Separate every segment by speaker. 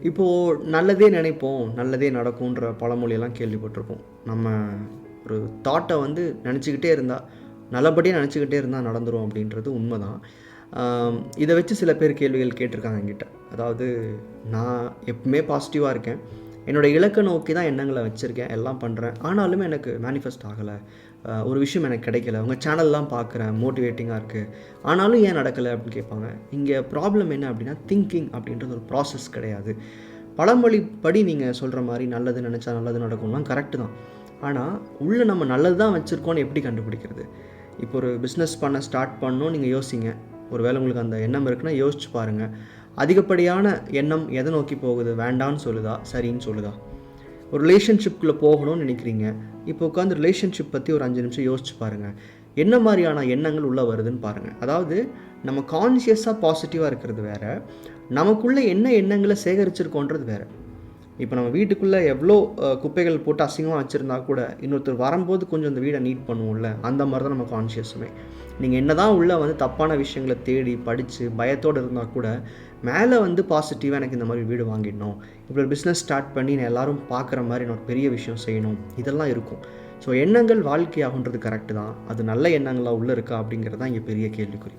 Speaker 1: இப்போது நல்லதே நினைப்போம், நல்லதே நடக்கும்ன்ற பழமொழியெல்லாம் கேள்விப்பட்டிருப்போம். நம்ம ஒரு தாட்டை வந்து நினச்சிக்கிட்டே இருந்தால், நல்லபடியாக நினச்சிக்கிட்டே இருந்தால் நடந்துரும் அப்படின்றது உண்மைதான். இதை வச்சு சில பேர் கேள்விகள் கேட்டிருக்காங்க என்கிட்ட. அதாவது நான் எப்பவுமே பாசிட்டிவாக இருக்கேன், என்னோடய இலக்கை நோக்கி தான் எண்ணங்களை வச்சுருக்கேன், எல்லாம் பண்ணுறேன், ஆனாலுமே எனக்கு மேனிஃபெஸ்ட் ஆகலை, ஒரு விஷயம் எனக்கு கிடைக்கல, உங்கள் சேனல்லாம் பார்க்குறேன், மோட்டிவேட்டிங்காக இருக்குது, ஆனாலும் ஏன் நடக்கலை அப்படின்னு கேட்பாங்க. இங்கே ப்ராப்ளம் என்ன அப்படின்னா, திங்கிங் அப்படின்றது ஒரு ப்ராசஸ் கிடையாது. பழமொழிப்படி நீங்கள் சொல்கிற மாதிரி நல்லது நினச்சா நல்லது நடக்கும்லாம் கரெக்டு தான். ஆனால் உள்ளே நம்ம நல்லது தான் வச்சுருக்கோன்னு எப்படி கண்டுபிடிக்கிறது? இப்போ ஒரு பிஸ்னஸ் பண்ண ஸ்டார்ட் பண்ணணும் நீங்கள் யோசிங்க. ஒரு வேளை உங்களுக்கு அந்த எண்ணம் இருக்குன்னா யோசிச்சு பாருங்கள். அதிகப்படியான எண்ணம் எதை நோக்கி போகுது? வேண்டான்னு சொல்லுதா, சரின்னு சொல்லுதா? ஒரு ரிலேஷன்ஷிப்குள்ளே போகணும்னு நினைக்கிறீங்க, இப்போ உட்காந்து ரிலேஷன்ஷிப் பற்றி ஒரு 5 நிமிஷம் யோசிச்சு பாருங்கள். என்ன மாதிரியான எண்ணங்கள் உள்ளே வருதுன்னு பாருங்கள். அதாவது நம்ம கான்ஷியஸாக பாசிட்டிவாக இருக்கிறது வேறு, நமக்குள்ளே என்ன எண்ணங்களை சேகரிச்சிருக்கோன்றது வேறு. இப்போ நம்ம வீட்டுக்குள்ளே எவ்வளோ குப்பைகள் போட்டு அசிங்கமாக வச்சுருந்தா கூட இன்னொருத்தர் வரும்போது கொஞ்சம் அந்த வீடை நீட் பண்ணுவோம்ல, அந்த மாதிரி தான் நம்ம கான்ஷியஸுமே. நீங்கள் என்ன தான் உள்ளே வந்து தப்பான விஷயங்களை தேடி படித்து பயத்தோடு இருந்தால் கூட மேலே வந்து பாசிட்டிவாக எனக்கு இந்த மாதிரி வீடு வாங்கிடணும், இப்படி ஒரு பிஸ்னஸ் ஸ்டார்ட் பண்ணி நான் எல்லோரும் பார்க்குற மாதிரி நான் ஒரு பெரிய விஷயம் செய்யணும், இதெல்லாம் இருக்கும். ஸோ எண்ணங்கள் வாழ்க்கையாகுன்றது கரெக்டு தான். அது நல்ல எண்ணங்களாக உள்ளே இருக்கா அப்படிங்கிறது தான் இங்கே பெரிய கேள்விக்குறி.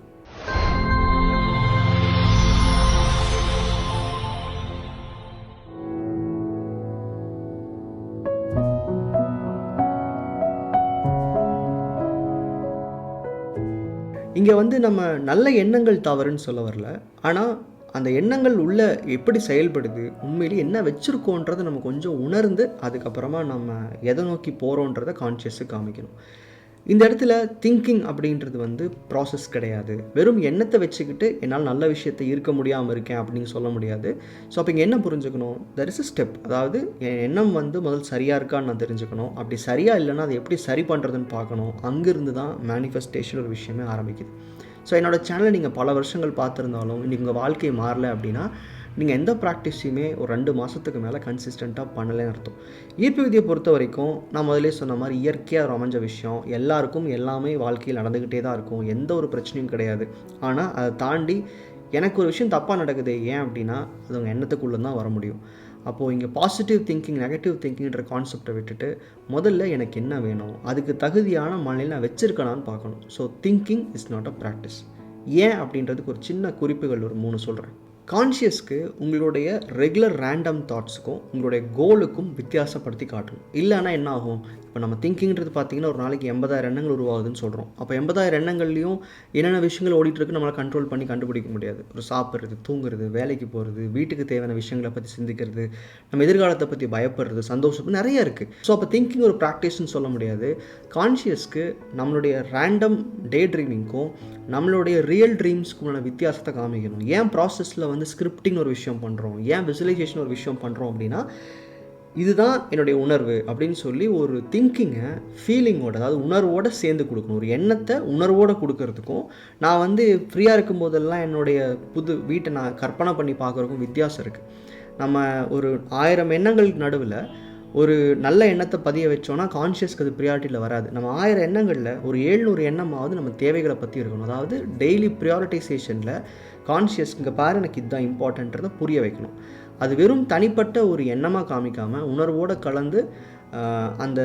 Speaker 1: இங்கே வந்து நம்ம நல்ல எண்ணங்கள் தவறுன்னு சொல்ல வரல, ஆனால் அந்த எண்ணங்கள் உள்ள எப்படி செயல்படுது, உண்மையிலேயே என்ன வச்சுருக்கோன்றதை நம்ம கொஞ்சம் உணர்ந்து அதுக்கப்புறமா நம்ம எதை நோக்கி போகிறோன்றதை கான்ஷியஸுக்கு காமிக்கணும். இந்த இடத்துல திங்கிங் அப்படின்றது வந்து ப்ராசஸ் கிடையாது. வெறும் எண்ணத்தை வச்சுக்கிட்டு என்னால் நல்ல விஷயத்தை இருக்க முடியாமல் இருக்கேன் அப்படின்னு சொல்ல முடியாது. ஸோ அப்போ இங்கே என்ன புரிஞ்சுக்கணும்? There is a step. அதாவது என் எண்ணம் வந்து முதல் சரியாக இருக்கான்னு நான் தெரிஞ்சுக்கணும். அப்படி சரியாக இல்லைன்னா அதை எப்படி சரி பண்ணுறதுன்னு பார்க்கணும். அங்கேருந்து தான் மேனிஃபெஸ்டேஷன் ஒரு விஷயமே ஆரம்பிக்குது. ஸோ என்னோடய சேனலை நீங்கள் பல வருஷங்கள் பார்த்துருந்தாலும் இன்றைக்கி உங்கள் வாழ்க்கை மாறலை அப்படின்னா நீங்கள் எந்த ப்ராக்டிஸையுமே ஒரு 2 மாதத்துக்கு மேலே கன்சிஸ்டண்ட்டாக பண்ணலைன்னு அர்த்தம். ஈர்ப்பு விதியை பொறுத்த வரைக்கும் நான் முதலே சொன்ன மாதிரி இயற்கையாக அமைஞ்ச விஷயம், எல்லாருக்கும் எல்லாமே வாழ்க்கையில் நடந்துக்கிட்டே தான் இருக்கும், எந்த ஒரு பிரச்சனையும் கிடையாது. ஆனால் அதை தாண்டி எனக்கு ஒரு விஷயம் தப்பாக நடக்குது, ஏன் அப்படின்னா அது உங்கள் எண்ணத்துக்குள்ளே தான் வர முடியும். அப்போது இங்கே பாசிட்டிவ் திங்கிங் நெகட்டிவ் திங்கிங்ன்ற கான்செப்டை விட்டுட்டு முதல்ல எனக்கு என்ன வேணும், அதுக்கு தகுதியான மனநிலை நான் வச்சுருக்கேனான்னு பார்க்கணும். So thinking is not a practice. ஏன் அப்படின்றதுக்கு ஒரு சின்ன குறிப்புகள் ஒரு 3 சொல்கிறேன். கான்ஷியஸ்க்கு உங்களுடைய ரெகுலர் ரேண்டம் தாட்ஸுக்கும் உங்களுடைய கோலுக்கும் வித்தியாசப்படுத்தி காட்டணும். இல்லைன்னா என்ன ஆகும்? இப்போ நம்ம திங்கிங்கிறது பார்த்திங்கன்னா ஒரு நாளைக்கு 80,000 எண்ணங்கள் உருவாகுதுன்னு சொல்கிறோம். அப்போ 80,000 எண்ணங்கள்லையும் என்னென்ன விஷயங்கள் ஓடிட்டுருக்கு நம்மளால் கண்ட்ரோல் பண்ணி கண்டுபிடிக்க முடியாது. ஒரு சாப்பிட்றது, தூங்குறது, வேலைக்கு போகிறது, வீட்டுக்கு தேவையான விஷயங்களை பற்றி சிந்திக்கிறது, நம்ம எதிர்காலத்தை பற்றி பயப்படுறது, சந்தோஷம் நிறைய இருக்குது. ஸோ அப்போ திங்கிங் ஒரு ப்ராக்டிஸ்ன்னு சொல்ல முடியாது. கான்ஷியஸ்க்கு நம்மளுடைய ரேண்டம் டே ட்ரீமிங்க்கும் நம்மளுடைய ரியல் ட்ரீம்ஸ்க்குமான வித்தியாசத்தை காமிக்கணும். ஏன் ப்ராசஸில் வந்து ஸ்கிரிப்டிங் ஒரு விஷயம் பண்ணுறோம், ஏன் விசுவலைசேஷன் ஒரு விஷயம் பண்ணுறோம் அப்படின்னா, இதுதான் என்னுடைய உணர்வு அப்படின்னு சொல்லி ஒரு திங்கிங்கை ஃபீலிங்கோட, அதாவது உணர்வோடு சேர்ந்து கொடுக்கணும். ஒரு எண்ணத்தை உணர்வோடு கொடுக்கறதுக்கும் நான் வந்து ஃப்ரீயாக இருக்கும் போதெல்லாம் என்னுடைய புது வீட்டை நான் கற்பனை பண்ணி பார்க்குறதுக்கும் வித்தியாசம் இருக்குது. நம்ம ஒரு 1000 எண்ணங்களுக்கு நடுவில் ஒரு நல்ல எண்ணத்தை பதிய வச்சோன்னா கான்ஷியஸ்க்கு அது ப்ரியாரிட்டியில் வராது. நம்ம 1000 எண்ணங்களில் ஒரு 700 எண்ணமாவது நம்ம தேவைகளை பற்றி இருக்கணும். அதாவது டெய்லி ப்ரியாரிட்டைசேஷனில் கான்ஷியஸ் இங்கே பாரு எனக்கு இதுதான் இம்பார்ட்டன்றதை புரிய வைக்கணும். அது வெறும் தனிப்பட்ட ஒரு எண்ணமாக காமிக்காமல் உணர்வோடு கலந்து அந்த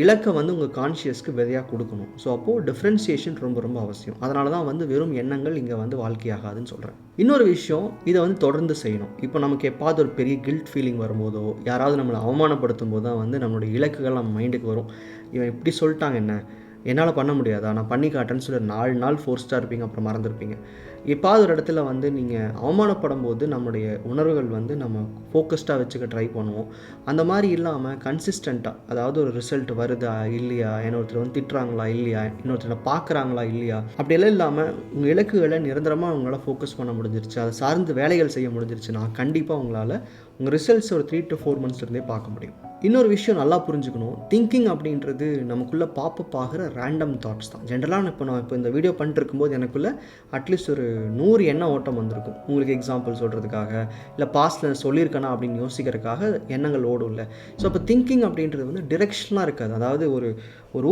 Speaker 1: இலக்கை வந்து உங்கள் கான்ஷியஸ்க்கு விதையாக கொடுக்கணும். ஸோ அப்போது டிஃப்ரென்சியேஷன் ரொம்ப ரொம்ப அவசியம். அதனால தான் வந்து வெறும் எண்ணங்கள் இங்கே வந்து வாழ்க்கையாகாதுன்னு சொல்கிறேன். இன்னொரு விஷயம், இதை வந்து தொடர்ந்து செய்யணும். இப்போ நமக்கு எப்பாவது ஒரு பெரிய கில்ட் ஃபீலிங் வரும்போதோ, யாராவது நம்மளை அவமானப்படுத்தும் போது தான் வந்து நம்மளுடைய இலக்குகள் நம்ம மைண்டுக்கு வரும். இவன் இப்படி சொல்லிட்டாங்க, என்ன என்னால் பண்ண முடியாதா, நான் பண்ணி காட்டேன்னு சொல்லி 4 நாள் ஃபோர்ஸ்டாக இருப்பீங்க, அப்புறம் மறந்துருப்பீங்க. எப்பாவது ஒரு இடத்துல வந்து நீங்கள் அவமானப்படும் போது நம்முடைய உணர்வுகள் வந்து நம்ம ஃபோக்கஸ்டாக வச்சுக்க ட்ரை பண்ணுவோம். அந்த மாதிரி இல்லாமல் கன்சிஸ்டண்ட்டாக, அதாவது ஒரு ரிசல்ட் வருதா இல்லையா, இன்னொருத்தர் வந்து திட்டுறாங்களா இல்லையா, இன்னொருத்தரை பார்க்குறாங்களா இல்லையா, அப்படியெல்லாம் இல்லாமல் உங்கள் இலக்குகளை நிரந்தரமாக உங்களால் ஃபோக்கஸ் பண்ண முடிஞ்சிருச்சு, அதை சார்ந்து வேலைகள் செய்ய முடிஞ்சிருச்சுன்னா கண்டிப்பாக உங்களால் உங்கள் ரிசல்ட்ஸ் ஒரு 3 to 4 monthsலேருந்தே பார்க்க முடியும். இன்னொரு விஷயம் நல்லா புரிஞ்சுக்கணும், திங்கிங் அப்படின்றது நமக்குள்ளே பாப்பப் ஆகிற ரேண்டம் தாட்ஸ் தான். ஜென்ரலாக நான் இப்போ இந்த வீடியோ பண்ணிட்டு இருக்கும்போது எனக்குள்ளே அட்லீஸ்ட் ஒரு 100 எண்ண ஓட்டம் வந்திருக்கும். உங்களுக்கு எக்ஸாம்பிள் சொல்கிறதுக்காக, இல்லை பாஸ்ட்டில் சொல்லியிருக்கேனா அப்படின்னு யோசிக்கிறதுக்காக எண்ணங்கள் ஓடும் இல்லை. ஸோ அப்போ திங்கிங் அப்படின்றது வந்து டிரெக்ஷனாக இருக்காது. அதாவது ஒரு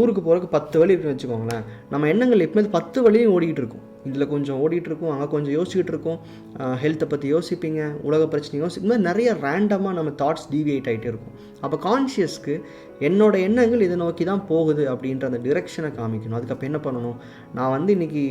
Speaker 1: ஊருக்கு போகிறதுக்கு 10 வழி இருக்குன்னு வச்சுக்கோங்களேன், நம்ம எண்ணங்கள் எப்போது 10 வழியும் ஓடிக்கிட்டு இருக்கும். இதில் கொஞ்சம் ஓடிட்டுருக்கோம், அங்கே கொஞ்சம் யோசிச்சுட்டு இருக்கோம், ஹெல்த்தை பற்றி யோசிப்பீங்க, உலக பிரச்சனை இந்த மாதிரி நிறைய ரேண்டமாக நம்ம தாட்ஸ் டீவியேட் ஆகிட்டே இருக்கும். அப்போ கான்ஷியஸ்க்கு என்னோடய எண்ணங்கள் இதை நோக்கி தான் போகுது அப்படின்ற அந்த டிரெக்ஷனை காமிக்கணும். அதுக்கப்புறம் என்ன பண்ணணும், நான் வந்து இன்றைக்கி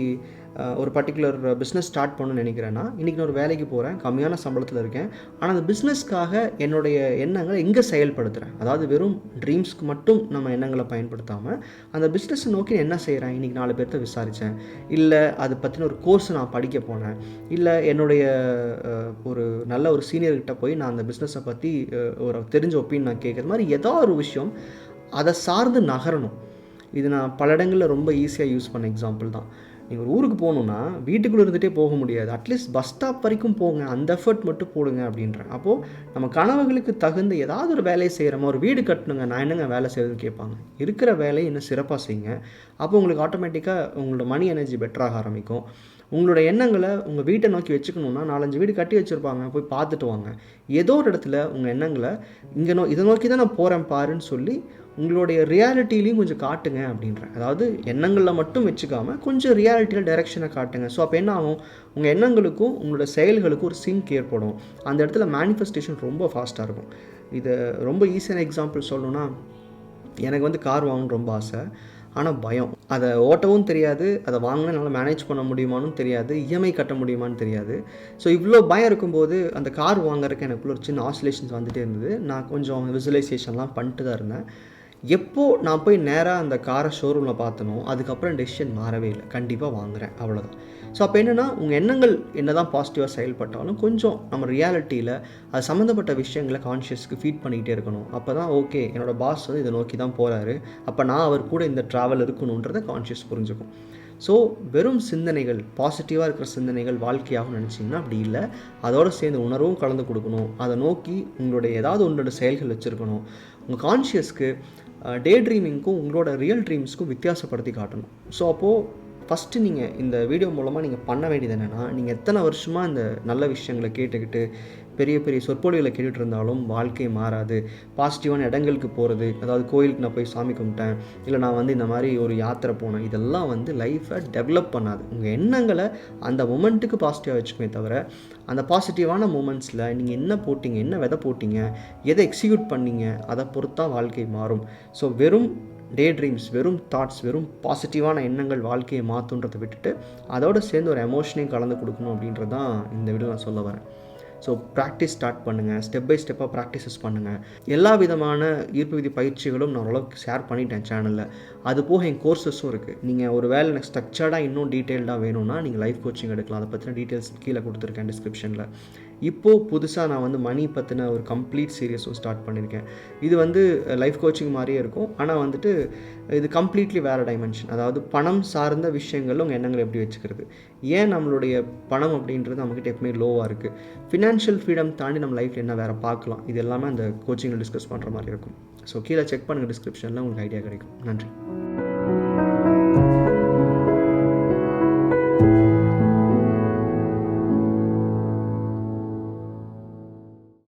Speaker 1: ஒரு பர்டிகுலர் பிஸ்னஸ் ஸ்டார்ட் பண்ணணும்னு நினைக்கிறேன்னா, இன்றைக்கி நான் ஒரு வேலைக்கு போகிறேன், கம்மியான சம்பளத்தில் இருக்கேன், ஆனால் அந்த பிஸ்னஸ்க்காக என்னுடைய எண்ணங்களை எங்கே செயல்படுத்துகிறேன், அதாவது வெறும் ட்ரீம்ஸ்க்கு மட்டும் நம்ம எண்ணங்களை பயன்படுத்தாமல் அந்த பிஸ்னஸை நோக்கி என்ன செய்கிறேன், இன்றைக்கி 4 பேர்த்த விசாரித்தேன், இல்லை அதை பற்றின ஒரு கோர்ஸ் நான் படிக்க போனேன், இல்லை என்னுடைய ஒரு நல்ல ஒரு சீனியர்கிட்ட போய் நான் அந்த பிஸ்னஸை பற்றி ஒரு தெரிஞ்ச ஒப்பீனியன் நான் கேட்குற மாதிரி ஏதோ ஒரு விஷயம் அதை சார்ந்து நகரணும். இது நான் பல இடங்களில் ரொம்ப ஈஸியாக யூஸ் பண்ண எக்ஸாம்பிள் தான். நீங்கள் ஒரு ஊருக்கு போகணுன்னா வீட்டுக்குள்ளே இருந்துகிட்டே போக முடியாது, அட்லீஸ்ட் பஸ் ஸ்டாப் வரைக்கும் போங்க, அந்த எஃபர்ட் மட்டும் போடுங்க அப்படின்றேன். அப்போது நம்ம கனவுகளுக்கு தகுந்த ஏதாவது ஒரு வேலையை செய்கிறோமா, ஒரு வீடு கட்டணுங்க, நான் என்னங்க வேலை செய்கிறதுன்னு கேட்பாங்க. இருக்கிற வேலையை இன்னும் சிறப்பாக செய்யுங்க. அப்போ உங்களுக்கு ஆட்டோமேட்டிக்காக உங்களோட மணி எனர்ஜி பெட்டராக ஆரம்பிக்கும். உங்களோட எண்ணங்களை உங்கள் வீட்டை நோக்கி வச்சுக்கணுன்னா 4-5 வீடு கட்டி வச்சுருப்பாங்க, போய் பார்த்துட்டு வாங்க. ஏதோ ஒரு இடத்துல உங்கள் எண்ணங்களை இதை நோக்கி தான் நான் போகிறேன் பாருன்னு சொல்லி உங்களுடைய ரியாலிட்டிலையும் கொஞ்சம் காட்டுங்க அப்படின்றேன். அதாவது எண்ணங்களில் மட்டும் வச்சுக்காமல் கொஞ்சம் ரியாலிட்டியில் டைரெக்ஷனை காட்டுங்க. ஸோ அப்போ என்ன ஆகும், உங்கள் எண்ணங்களுக்கும் உங்களோட செயல்களுக்கும் ஒரு சிங்க் ஏற்படும். அந்த இடத்துல மேனிஃபெஸ்டேஷன் ரொம்ப ஃபாஸ்ட்டாக இருக்கும். இதை ரொம்ப ஈஸியான எக்ஸாம்பிள் சொல்லணுன்னா, எனக்கு வந்து கார் வாங்கணும்னு ரொம்ப ஆசை, ஆனால் பயம். அதை ஓட்டவும் தெரியாது, அதை வாங்கினா என்னால் மேனேஜ் பண்ண முடியுமான்னு தெரியாது, இஎம்ஐ கட்ட முடியுமான்னு தெரியாது. ஸோ இவ்வளோ பயம் இருக்கும்போது அந்த கார் வாங்குறதுக்கு எனக்குள்ள ஒரு சின்ன ஆசிலேஷன்ஸ் வந்துகிட்டே இருந்தது. நான் கொஞ்சம் விசுவலைசேஷன்லாம் பண்ணிட்டு தான் இருந்தேன். எப்போது நான் போய் நேராக அந்த காரை ஷோரூமில் பார்த்தனோ அதுக்கப்புறம் டெசிஷன் மாறவே இல்லை, கண்டிப்பாக வாங்குகிறேன், அவ்வளோதான். ஸோ அப்போ என்னென்னா, உங்கள் எண்ணங்கள் என்ன தான் பாசிட்டிவாக செயல்பட்டாலும் கொஞ்சம் நம்ம ரியாலிட்டியில் அது சம்மந்தப்பட்ட விஷயங்களை கான்ஷியஸ்க்கு ஃபீட் பண்ணிக்கிட்டே இருக்கணும். அப்போ தான் ஓகே, என்னோடய பாஸ் வந்து இதை நோக்கி தான் போகிறாரு, அப்போ நான் அவர் கூட இந்த ட்ராவல் இருக்கணுன்றதை கான்ஷியஸ் புரிஞ்சுக்கும். ஸோ வெறும் சிந்தனைகள், பாசிட்டிவாக இருக்கிற சிந்தனைகள் வாழ்க்கையாகவும் நினச்சிங்கன்னா அப்படி இல்லை, அதோடு சேர்ந்து உணர்வும் கலந்து கொடுக்கணும். அதை நோக்கி உங்களுடைய ஏதாவது ஒன்றோட செயல்கள் வச்சுருக்கணும். உங்கள் கான்ஷியஸ்க்கு டே ட்ரீமிங்க்கும் உங்களோட ரியல் ட்ரீம்ஸ்க்கும் வித்தியாசப்படுத்தி காட்டணும். ஸோ அப்போது ஃபஸ்ட்டு நீங்கள் இந்த வீடியோ மூலமாக நீங்கள் பண்ண வேண்டியது என்னென்னா, நீங்கள் எத்தனை வருஷமாக இந்த நல்ல விஷயங்களை கேட்டுக்கிட்டு பெரிய பெரிய சொற்பொழிகளை கேட்டுட்டு இருந்தாலும் வாழ்க்கை மாறாது. பாசிட்டிவான இடங்களுக்கு போகிறது, அதாவது கோயிலுக்கு நான் போய் சாமி கும்பிட்டேன், இல்லை நான் வந்து இந்த மாதிரி ஒரு யாத்திரை போனேன், இதெல்லாம் வந்து லைஃப்பை டெவலப் பண்ணாது. உங்கள் எண்ணங்களை அந்த மொமெண்ட்டுக்கு பாசிட்டிவாக வச்சுக்குமே தவிர, அந்த பாசிட்டிவான மூமெண்ட்ஸில் நீங்கள் என்ன போட்டிங்க, என்ன விதை போட்டிங்க, எதை எக்ஸிக்யூட் பண்ணிங்க, அதை பொறுத்தான் வாழ்க்கை மாறும். ஸோ வெறும் டே ட்ரீம்ஸ், வெறும் தாட்ஸ், வெறும் பாசிட்டிவான எண்ணங்கள் வாழ்க்கையை மாற்றுன்றதை விட்டுட்டு அதோடு சேர்ந்து ஒரு எமோஷனையும் கலந்து கொடுக்கணும் அப்படின்றது தான் இந்த வீடியோ நான் சொல்ல வரேன். ஸோ ப்ராக்டிஸ் ஸ்டார்ட் பண்ணுங்கள், ஸ்டெப் பை ஸ்டெப்பாக ப்ராக்டிசஸ் பண்ணுங்கள். எல்லா விதமான ஈர்ப்பு விதி பயிற்சிகளும் நான் ஓரளவுக்கு ஷேர் பண்ணிட்டேன் சேனலில். அது போக என் கோர்சஸும் இருக்குது. நீங்கள் ஒரு வேலை எனக்கு ஸ்ட்ரக்சர்டாக இன்னும் டீட்டெயில்டாக வேணும்னா நீங்கள் லைஃப் கோச்சிங் எடுக்கலாம். அதை பற்றின டீட்டெயில்ஸ் கீழே கொடுத்துருக்கேன் டிஸ்கிரிப்ஷனில். இப்போது புதுசாக நான் வந்து மணி பற்றின ஒரு கம்ப்ளீட் சீரியஸும் ஸ்டார்ட் பண்ணியிருக்கேன். இது வந்து லைஃப் கோச்சிங் மாதிரியே இருக்கும், ஆனால் வந்துட்டு இது கம்ப்ளீட்லி வேறு டைமென்ஷன். அதாவது பணம் சார்ந்த விஷயங்கள் உங்கள் எண்ணங்களை எப்படி வச்சுக்கிறது, ஏன் நம்மளுடைய பணம் அப்படின்றது நம்மக்கிட்ட எப்பவுமே லோவாக இருக்குது, ஃபினான்ஷியல் ஃப்ரீடம் தாண்டி நம்ம லைஃப்பில் என்ன வேறு பார்க்கலாம், இது எல்லாமே அந்த கோச்சிங்கில் டிஸ்கஸ் பண்ணுற மாதிரி இருக்கும். ஸோ கீழே செக் பண்ணுங்கள், டிஸ்கிரிப்ஷனில் உங்களுக்கு ஐடியா கிடைக்கும். நன்றி.